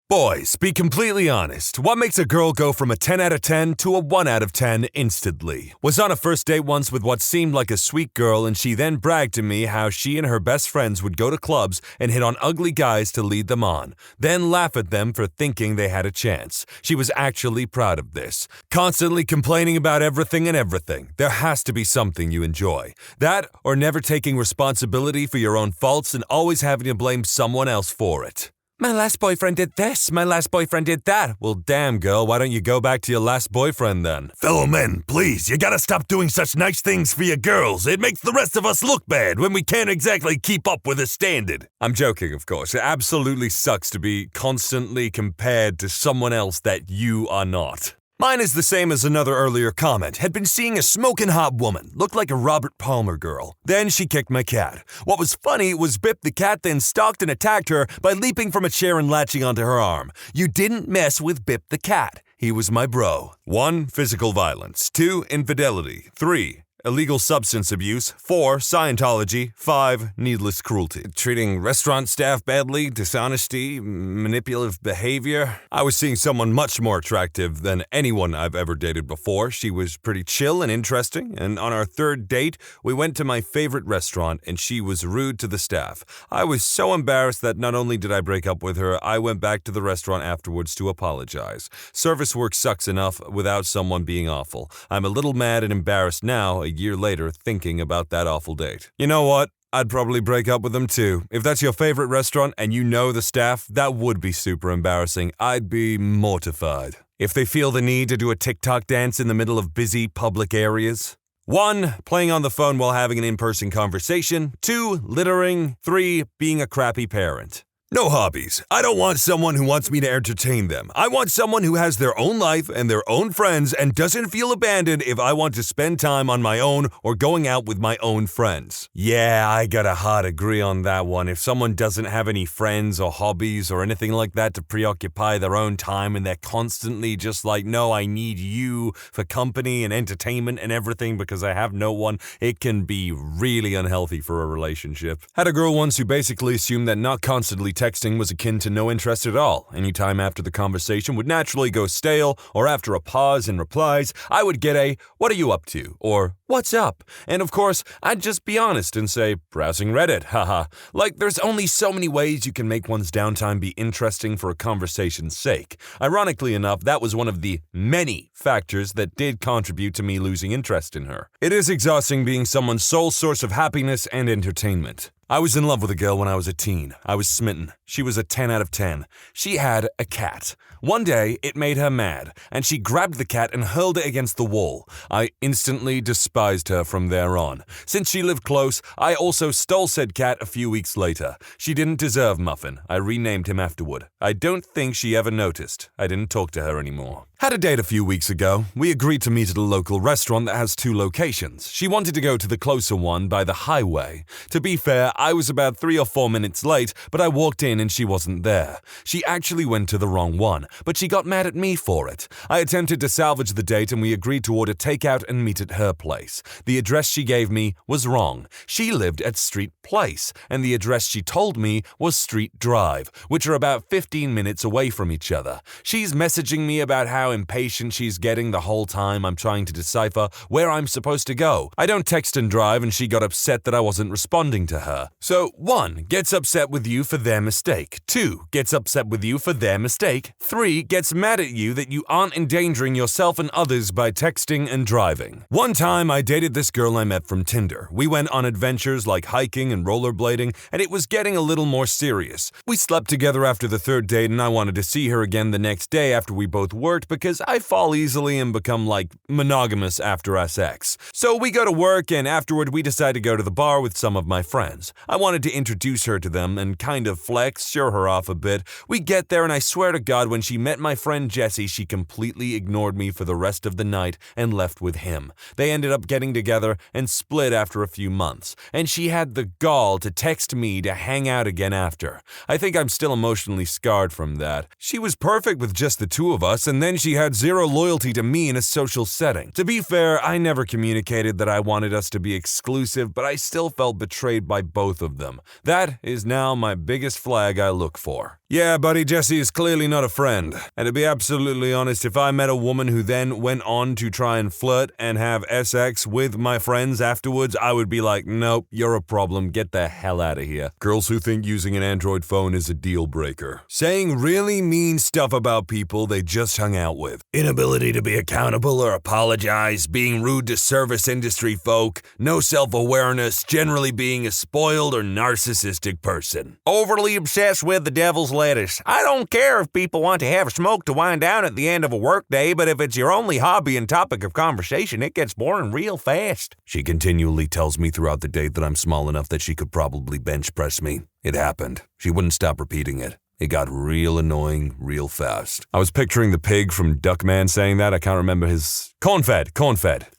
Boys, be completely honest. What makes a girl go from a 10 out of 10 to a 1 out of 10 instantly? Was on a first date once with what seemed like a sweet girl, and she then bragged to me how she and her best friends would go to clubs and hit on ugly guys to lead them on, then laugh at them for thinking they had a chance. She was actually proud of this. Constantly complaining about everything and everything. There has to be something you enjoy. That, or never taking responsibility for your own faults and always having to blame someone else for it. My last boyfriend did this, my last boyfriend did that. Well, damn, girl, why don't you go back to your last boyfriend then? Fellow men, please, you gotta stop doing such nice things for your girls. It makes the rest of us look bad when we can't exactly keep up with the standard. I'm joking, of course. It absolutely sucks to be constantly compared to someone else that you are not. Mine is the same as another earlier comment. Had been seeing a smoking hot woman. Looked like a Robert Palmer girl. Then she kicked my cat. What was funny was Bip the cat then stalked and attacked her by leaping from a chair and latching onto her arm. You didn't mess with Bip the cat. He was my bro. 1. Physical violence. 2. Infidelity. 3. Illegal substance abuse. 4. Scientology. 5. Needless cruelty. Treating restaurant staff badly, dishonesty, manipulative behavior. I was seeing someone much more attractive than anyone I've ever dated before. She was pretty chill and interesting, and on our third date, we went to my favorite restaurant, and she was rude to the staff. I was so embarrassed that not only did I break up with her, I went back to the restaurant afterwards to apologize. Service work sucks enough without someone being awful. I'm a little mad and embarrassed now, a year later, thinking about that awful date. You know what? I'd probably break up with them too. If that's your favorite restaurant and you know the staff, that would be super embarrassing. I'd be mortified. If they feel the need to do a TikTok dance in the middle of busy public areas. 1. Playing on the phone while having an in-person conversation. 2. Littering. 3. Being a crappy parent. No hobbies. I don't want someone who wants me to entertain them. I want someone who has their own life and their own friends and doesn't feel abandoned if I want to spend time on my own or going out with my own friends. Yeah, I gotta hard agree on that one. If someone doesn't have any friends or hobbies or anything like that to preoccupy their own time and they're constantly just like, no, I need you for company and entertainment and everything because I have no one, it can be really unhealthy for a relationship. Had a girl once who basically assumed that not constantly texting was akin to no interest at all. Any time after the conversation would naturally go stale, or after a pause in replies, I would get a, "What are you up to?" or "What's up?" And of course, I'd just be honest and say, "Browsing Reddit, haha." Like, there's only so many ways you can make one's downtime be interesting for a conversation's sake. Ironically enough, that was one of the many factors that did contribute to me losing interest in her. It is exhausting being someone's sole source of happiness and entertainment. I was in love with a girl when I was a teen. I was smitten. She was a 10 out of 10. She had a cat. One day, it made her mad, and she grabbed the cat and hurled it against the wall. I instantly despised her from there on. Since she lived close, I also stole said cat a few weeks later. She didn't deserve Muffin. I renamed him afterward. I don't think she ever noticed. I didn't talk to her anymore. Had a date a few weeks ago. We agreed to meet at a local restaurant that has 2 locations. She wanted to go to the closer one by the highway. To be fair, I was about 3 or 4 minutes late, but I walked in and she wasn't there. She actually went to the wrong one, but she got mad at me for it. I attempted to salvage the date and we agreed to order takeout and meet at her place. The address she gave me was wrong. She lived at Street Place, and the address she told me was Street Drive, which are about 15 minutes away from each other. She's messaging me about how impatient she's getting the whole time I'm trying to decipher where I'm supposed to go. I don't text and drive, and she got upset that I wasn't responding to her. So 1. Gets upset with you for their mistake. 2. Gets upset with you for their mistake. 3. Gets mad at you that you aren't endangering yourself and others by texting and driving. One time I dated this girl I met from Tinder. We went on adventures like hiking and rollerblading, and it was getting a little more serious. We slept together after the 3rd date, and I wanted to see her again the next day after we both worked because I fall easily and become like monogamous after our sex. So we go to work, and afterward we decide to go to the bar with some of my friends. I wanted to introduce her to them and kind of flex, show her off a bit. We get there, and I swear to God, when she met my friend Jesse, she completely ignored me for the rest of the night and left with him. They ended up getting together and split after a few months, and she had the gall to text me to hang out again after. I think I'm still emotionally scarred from that. She was perfect with just the 2 of us, and then she had zero loyalty to me in a social setting. To be fair, I never communicated that I wanted us to be exclusive, but I still felt betrayed by both of them. That is now my biggest flag I look for. Yeah, buddy, Jesse is clearly not a friend. And to be absolutely honest, if I met a woman who then went on to try and flirt and have sex with my friends afterwards, I would be like, nope, you're a problem. Get the hell out of here. Girls who think using an Android phone is a deal breaker. Saying really mean stuff about people they just hung out with. Inability to be accountable or apologize, being rude to service industry folk, no self-awareness, generally being a spoiled or narcissistic person. Overly obsessed with the devil's lettuce. I don't care if people want to have a smoke to wind down at the end of a workday, but if it's your only hobby and topic of conversation, it gets boring real fast. She continually tells me throughout the day that I'm small enough that she could probably bench press me. It happened. She wouldn't stop repeating it. It got real annoying real fast. I was picturing the pig from Duckman saying that. I can't remember his... Corn-fed.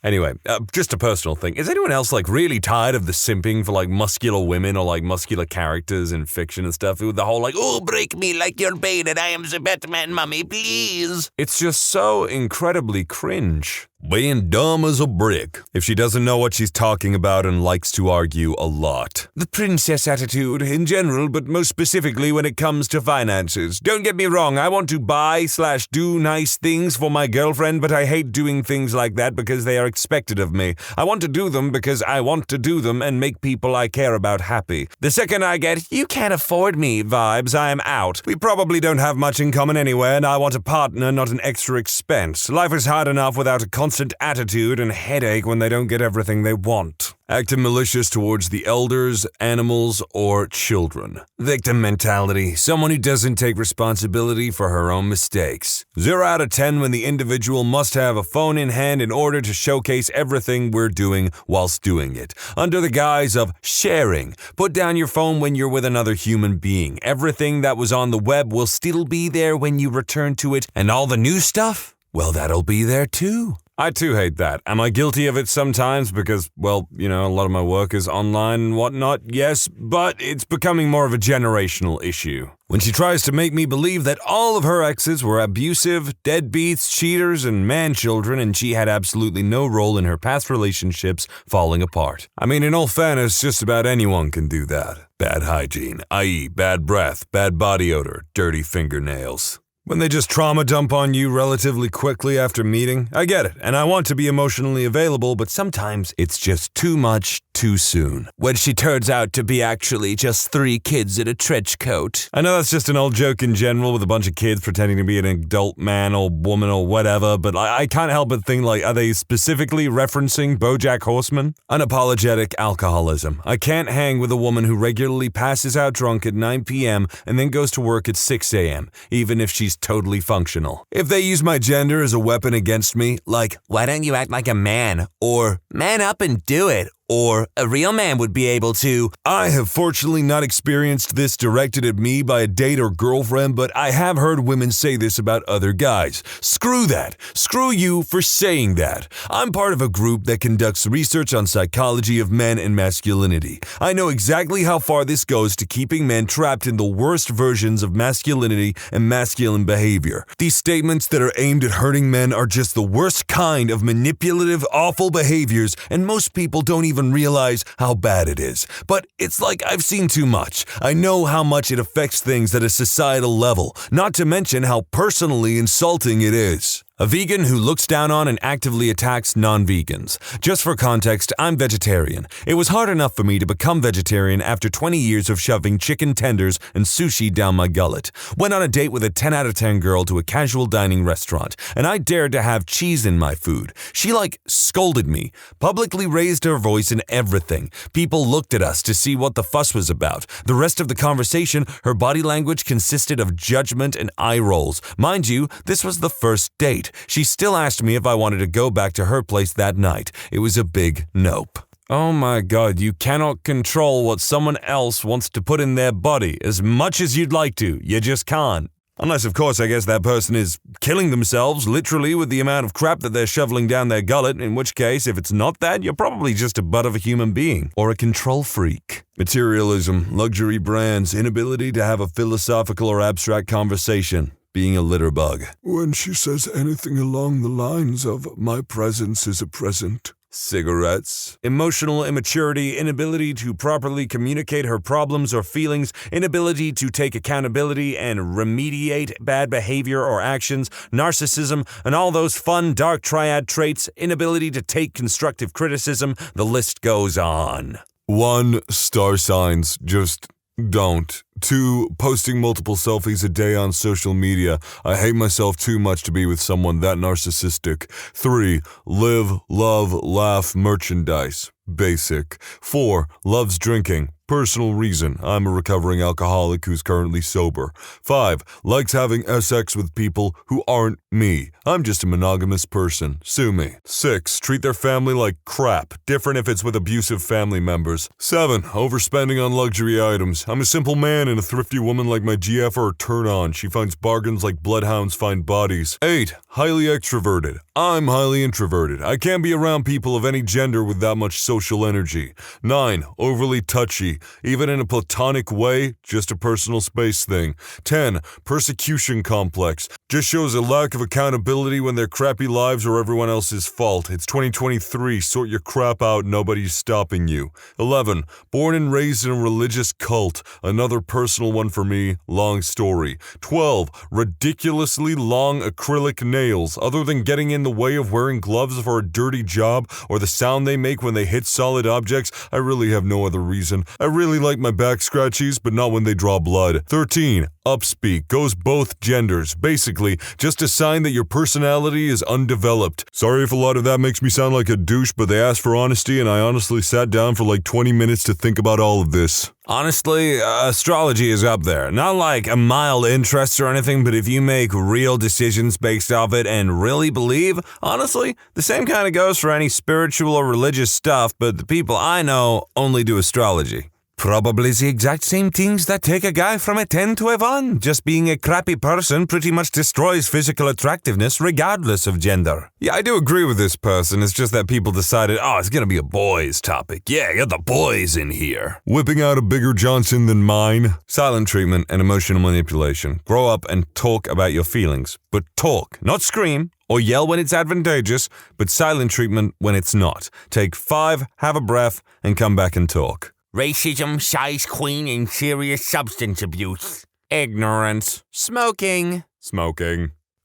Anyway, just a personal thing. Is anyone else, really tired of the simping for, muscular women or, muscular characters in fiction and stuff? With the whole, oh, break me like you're baited. I am the Batman, mummy, please. It's just so incredibly cringe. Being dumb as a brick. If she doesn't know what she's talking about and likes to argue a lot. The princess attitude in general, but most specifically when it comes to finances. Don't get me wrong, I want to buy/do nice things for my girlfriend, but I hate doing things like that because they are expected of me. I want to do them because I want to do them and make people I care about happy. The second I get, you can't afford me vibes, I am out. We probably don't have much in common anyway, and I want a partner, not an extra expense. Life is hard enough without a constant attitude and headache when they don't get everything they want. Acting malicious towards the elders, animals, or children. Victim mentality. Someone who doesn't take responsibility for her own mistakes. 0 out of 10 when the individual must have a phone in hand in order to showcase everything we're doing whilst doing it. Under the guise of sharing. Put down your phone when you're with another human being. Everything that was on the web will still be there when you return to it. And all the new stuff? Well, that'll be there too. I too hate that. Am I guilty of it sometimes because, a lot of my work is online and whatnot? Yes, but it's becoming more of a generational issue. When she tries to make me believe that all of her exes were abusive, deadbeats, cheaters, and man-children, and she had absolutely no role in her past relationships falling apart. I mean, in all fairness, just about anyone can do that. Bad hygiene, i.e. bad breath, bad body odor, dirty fingernails. When they just trauma dump on you relatively quickly after meeting, I get it, and I want to be emotionally available, but sometimes it's just too much too soon. When she turns out to be actually just 3 kids in a trench coat. I know that's just an old joke in general with a bunch of kids pretending to be an adult man or woman or whatever, but I can't help but think, are they specifically referencing BoJack Horseman? Unapologetic alcoholism. I can't hang with a woman who regularly passes out drunk at 9 p.m. and then goes to work at 6 a.m., even if she's totally functional. If they use my gender as a weapon against me, why don't you act like a man? Or, man up and do it. Or, a real man would be able to. I have fortunately not experienced this directed at me by a date or girlfriend, but I have heard women say this about other guys. Screw that. Screw you for saying that. I'm part of a group that conducts research on psychology of men and masculinity. I know exactly how far this goes to keeping men trapped in the worst versions of masculinity and masculine behavior. These statements that are aimed at hurting men are just the worst kind of manipulative, awful behaviors, and most people don't even realize how bad it is. But it's like I've seen too much. I know how much it affects things at a societal level, not to mention how personally insulting it is. A vegan who looks down on and actively attacks non-vegans. Just for context, I'm vegetarian. It was hard enough for me to become vegetarian after 20 years of shoving chicken tenders and sushi down my gullet. Went on a date with a 10 out of 10 girl to a casual dining restaurant, and I dared to have cheese in my food. She scolded me, publicly raised her voice and everything. People looked at us to see what the fuss was about. The rest of the conversation, her body language consisted of judgment and eye rolls. Mind you, this was the first date. She still asked me if I wanted to go back to her place that night. It was a big nope. Oh my God, you cannot control what someone else wants to put in their body as much as you'd like to. You just can't. Unless, of course, I guess that person is killing themselves, literally, with the amount of crap that they're shoveling down their gullet, in which case, if it's not that, you're probably just a butt of a human being, or a control freak. Materialism, luxury brands, inability to have a philosophical or abstract conversation. Being a litterbug. When she says anything along the lines of, my presence is a present, Cigarettes. Emotional immaturity, inability to properly communicate her problems or feelings, inability to take accountability and remediate bad behavior or actions, narcissism, and all those fun dark triad traits, inability to take constructive criticism, the list goes on. 1. Star signs. Just don't. 2. Posting multiple selfies a day on social media. I hate myself too much to be with someone that narcissistic. 3. Live, love, laugh, merchandise. Basic. 4. Loves drinking. Personal reason. I'm a recovering alcoholic who's currently sober. 5. Likes having sex with people who aren't me. I'm just a monogamous person. Sue me. 6. Treat their family like crap. Different if it's with abusive family members. 7. Overspending on luxury items. I'm a simple man and a thrifty woman like my GF are a turn on. She finds bargains like bloodhounds find bodies. 8. Highly extroverted. I'm highly introverted. I can't be around people of any gender with that much social energy. 9. Overly touchy. Even in a platonic way, just a personal space thing. 10. Persecution complex. Just shows a lack of accountability when their crappy lives are everyone else's fault. It's 2023. Sort your crap out. Nobody's stopping you. 11. Born and raised in a religious cult. Another personal one for me. Long story. 12. Ridiculously long acrylic nails. Other than getting in the way of wearing gloves for a dirty job or the sound they make when they hit solid objects, I really have no other reason. I really like my back scratchies, but not when they draw blood. 13. Upspeak. Goes both genders. Basically, just a sign that your personality is undeveloped. Sorry if a lot of that makes me sound like a douche, but they asked for honesty and I honestly sat down for like 20 minutes to think about all of this. Honestly, astrology is up there. Not like a mild interest or anything, but if you make real decisions based off it and really believe, honestly, the same kind of goes for any spiritual or religious stuff, but the people I know only do astrology. Probably the exact same things that take a guy from a 10 to a 1. Just being a crappy person pretty much destroys physical attractiveness regardless of gender. Yeah, I do agree with this person. It's just that people decided, it's gonna be a boys topic. Yeah, get the boys in here. Whipping out a bigger Johnson than mine. Silent treatment and emotional manipulation. Grow up and talk about your feelings. But talk, not scream or yell when it's advantageous, but silent treatment when it's not. Take 5, have a breath, and come back and talk. Racism, size queen, and serious substance abuse. Ignorance. Smoking.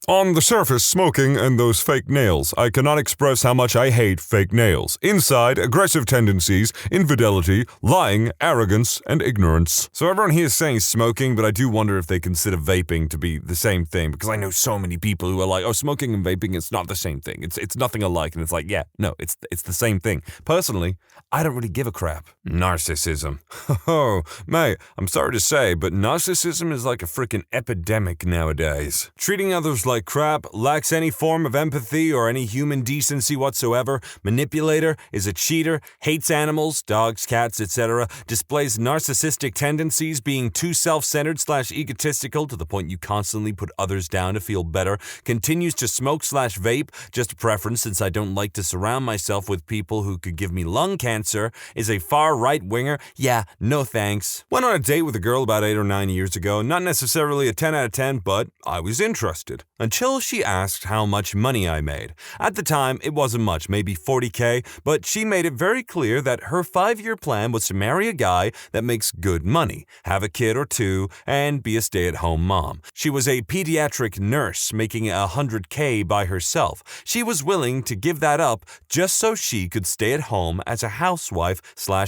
On the surface, smoking and those fake nails. I cannot express how much I hate fake nails. Inside, aggressive tendencies, infidelity, lying, arrogance, and ignorance. So everyone here is saying smoking, but I do wonder if they consider vaping to be the same thing, because I know so many people who are like, smoking and vaping, it's not the same thing. It's nothing alike, and it's like, yeah, no, it's the same thing. Personally, I don't really give a crap. Narcissism. Oh, mate, I'm sorry to say, but narcissism is like a freaking epidemic nowadays. Treating others like crap, lacks any form of empathy or any human decency whatsoever, manipulator, is a cheater, hates animals, dogs, cats, etc., displays narcissistic tendencies, being too self-centered / egotistical to the point you constantly put others down to feel better, continues to smoke / vape, just a preference since I don't like to surround myself with people who could give me lung cancer, is a far right-winger, yeah, no thanks. Went on a date with a girl about 8 or 9 years ago, not necessarily a 10 out of 10, but I was interested. Until she asked how much money I made. At the time, it wasn't much, maybe $40K, but she made it very clear that her 5-year plan was to marry a guy that makes good money, have a kid or 2, and be a stay-at-home mom. She was a pediatric nurse making $100K by herself. She was willing to give that up just so she could stay at home as a housewife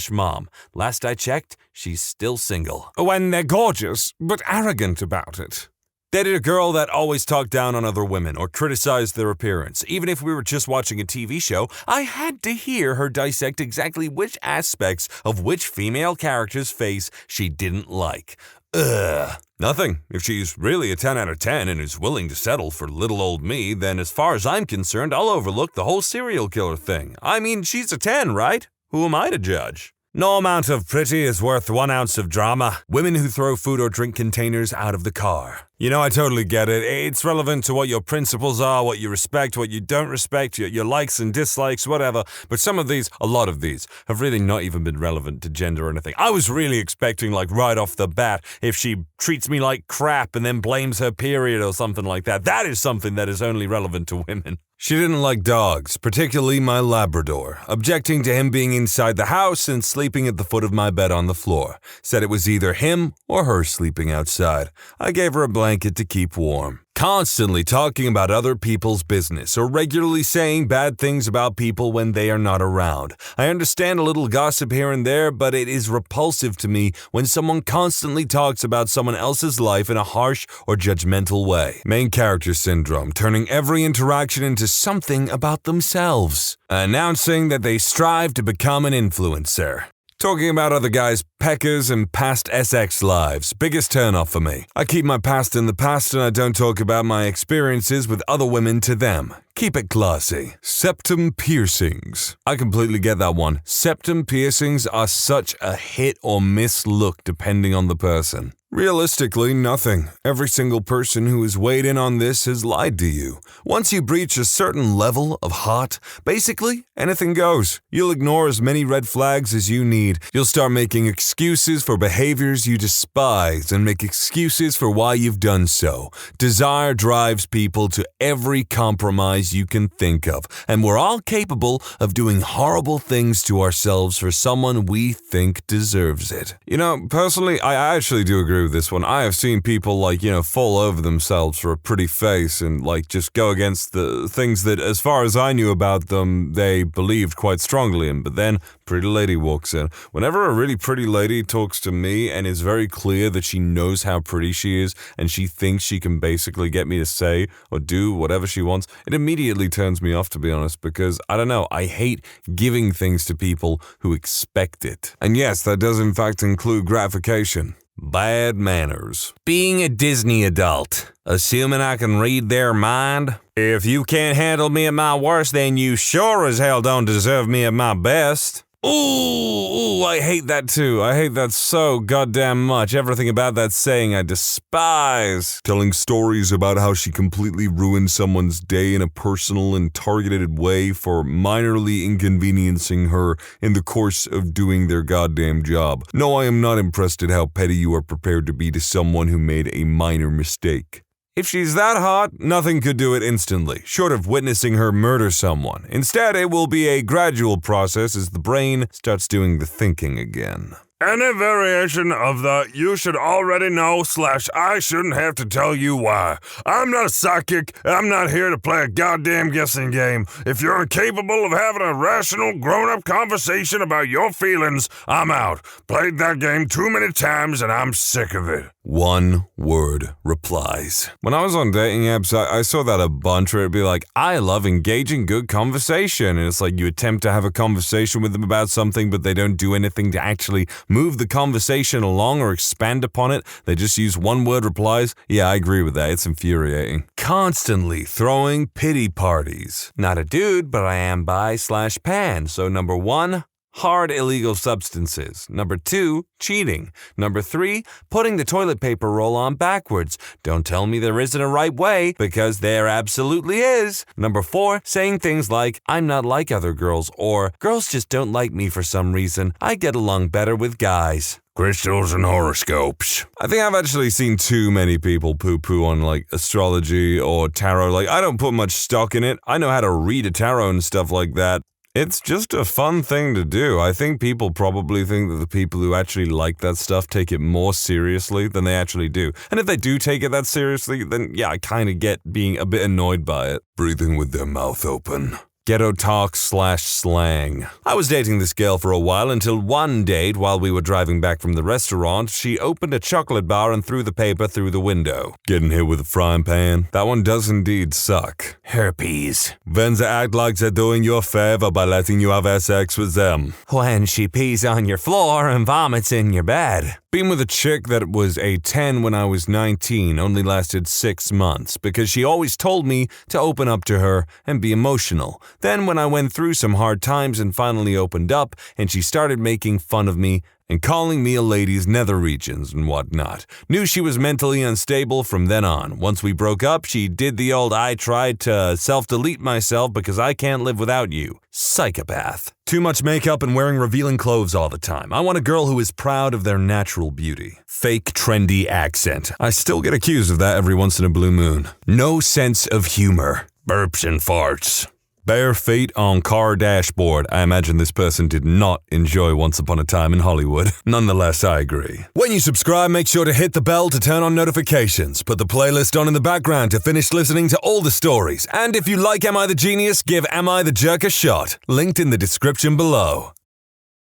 / mom. Last I checked, she's still single. When they're gorgeous, but arrogant about it. Dated a girl that always talked down on other women or criticized their appearance. Even if we were just watching a TV show, I had to hear her dissect exactly which aspects of which female character's face she didn't like. Ugh. Nothing. If she's really a 10 out of 10 and is willing to settle for little old me, then as far as I'm concerned, I'll overlook the whole serial killer thing. I mean, she's a 10, right? Who am I to judge? No amount of pretty is worth 1 ounce of drama. Women who throw food or drink containers out of the car. You know, I totally get it. It's relevant to what your principles are, what you respect, what you don't respect, your likes and dislikes, whatever. But a lot of these, have really not even been relevant to gender or anything. I was really expecting, like, right off the bat, if she treats me like crap and then blames her period or something like that. That is something that is only relevant to women. She didn't like dogs, particularly my Labrador, objecting to him being inside the house and sleeping at the foot of my bed on the floor. Said it was either him or her sleeping outside. I gave her a blanket to keep warm. Constantly talking about other people's business or regularly saying bad things about people when they are not around. I understand a little gossip here and there, but it is repulsive to me when someone constantly talks about someone else's life in a harsh or judgmental way. Main character syndrome, turning every interaction into something about themselves. Announcing that they strive to become an influencer. Talking about other guys' peckers and past SX lives. Biggest turnoff for me. I keep my past in the past and I don't talk about my experiences with other women to them. Keep it classy. Septum piercings. I completely get that one. Septum piercings are such a hit or miss look depending on the person. Realistically, nothing. Every single person who has weighed in on this has lied to you. Once you breach a certain level of hot, basically, anything goes. You'll ignore as many red flags as you need. You'll start making excuses for behaviors you despise and make excuses for why you've done so. Desire drives people to every compromise you can think of, and we're all capable of doing horrible things to ourselves for someone we think deserves it. You know, personally, I actually do agree with this one. I have seen people fall over themselves for a pretty face and just go against the things that, as far as I knew about them, they believed quite strongly in. But then pretty lady walks in. Whenever a really pretty lady talks to me and is very clear that she knows how pretty she is and she thinks she can basically get me to say or do whatever she wants, it immediately turns me off, to be honest, because I don't know, I hate giving things to people who expect it. And yes, that does in fact include gratification. Bad manners. Being a Disney adult. Assuming I can read their mind. If you can't handle me at my worst, then you sure as hell don't deserve me at my best. Ooh, I hate that too. I hate that so goddamn much. Everything about that saying I despise. Telling stories about how she completely ruined someone's day in a personal and targeted way for minorly inconveniencing her in the course of doing their goddamn job. No, I am not impressed at how petty you are prepared to be to someone who made a minor mistake. If she's that hot, nothing could do it instantly, short of witnessing her murder someone. Instead, it will be a gradual process as the brain starts doing the thinking again. Any variation of the "you should already know" / "I shouldn't have to tell you why." I'm not a psychic. I'm not here to play a goddamn guessing game. If you're incapable of having a rational, grown-up conversation about your feelings, I'm out. Played that game too many times and I'm sick of it. One word replies. When I was on dating apps, I saw that a bunch where it'd be like, I love engaging good conversation. And it's like you attempt to have a conversation with them about something, but they don't do anything to actually move the conversation along or expand upon it. They just use one-word replies. Yeah, I agree with that. It's infuriating. Constantly throwing pity parties. Not a dude, but I am bi/pan. So number 1, hard illegal substances. Number 2, cheating. Number 3, putting the toilet paper roll on backwards. Don't tell me there isn't a right way, because there absolutely is. Number 4, saying things like, I'm not like other girls, or girls just don't like me for some reason. I get along better with guys. Crystals and horoscopes. I think I've actually seen too many people poo-poo on astrology or tarot. I don't put much stock in it. I know how to read a tarot and stuff like that. It's just a fun thing to do. I think people probably think that the people who actually like that stuff take it more seriously than they actually do. And if they do take it that seriously, then yeah, I kind of get being a bit annoyed by it. Breathing with their mouth open. Ghetto talk / slang. I was dating this girl for a while until one date while we were driving back from the restaurant, she opened a chocolate bar and threw the paper through the window. Getting hit with a frying pan. That one does indeed suck. Herpes. When they act like they're doing you a favor by letting you have sex with them. When she pees on your floor and vomits in your bed. Being with a chick that was a 10 when I was 19 only lasted 6 months because she always told me to open up to her and be emotional. Then when I went through some hard times and finally opened up and she started making fun of me and calling me a lady's nether regions and whatnot. Knew she was mentally unstable from then on. Once we broke up, she did the old I tried to self-delete myself because I can't live without you. Psychopath. Too much makeup and wearing revealing clothes all the time. I want a girl who is proud of their natural beauty. Fake trendy accent. I still get accused of that every once in a blue moon. No sense of humor. Burps and farts. Bare feet on car dashboard. I imagine this person did not enjoy Once Upon a Time in Hollywood. Nonetheless, I agree. When you subscribe, make sure to hit the bell to turn on notifications. Put the playlist on in the background to finish listening to all the stories. And if you like Am I the Genius, give Am I the Jerk a shot. Linked in the description below.